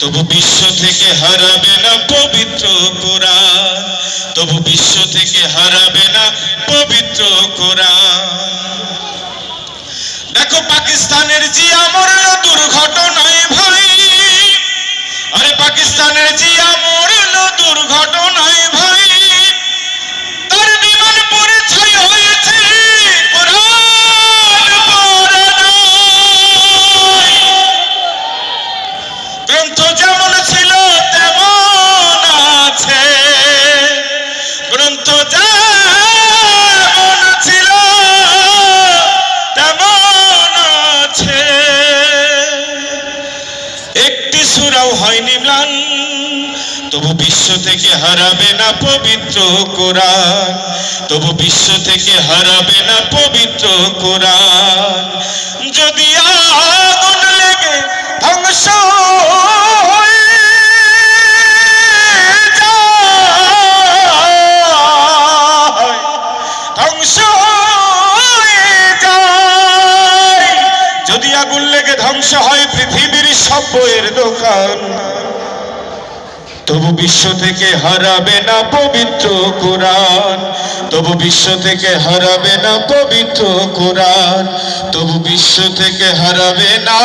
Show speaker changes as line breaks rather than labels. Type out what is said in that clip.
তবু বিশ্ব থেকে হারাবে না পবিত্র কোরআন, তবু বিশ্ব থেকে হারাবে না পবিত্র কোরআন। দেখো পাকিস্তানের জিয়া মরল দুর্ঘটনায় ভাই, আরে পাকিস্তানের জিয়া মরল দুর্ঘটনায় ভাই, তার বিমান পড়ে ছাই হয়েছে কোরআন পড়া নয়। গ্রন্থ যেমন ছিল তেমন আছে, গ্রন্থ যেমন ছিল তেমন আছে, একটি সূরাও হয়নি ম্লান, তবু বিশ্ব থেকে হারাবে না পবিত্র কোরআন, তবু বিশ্ব থেকে হারাবে না পবিত্র কোরআন। যদি আগুন লেগে ধ্বংস হয়ে যায়, ধ্বংস হয়ে যায়, যদি আগুন লেগে ধ্বংস হয় পৃথিবীর সব বইয়ের দোকান, তবু বিশ্ব থেকে হারাবে না পবিত্র কোরআন, তবু বিশ্ব থেকে হারাবে না পবিত্র কোরআন, তবু বিশ্ব থেকে হারাবে না।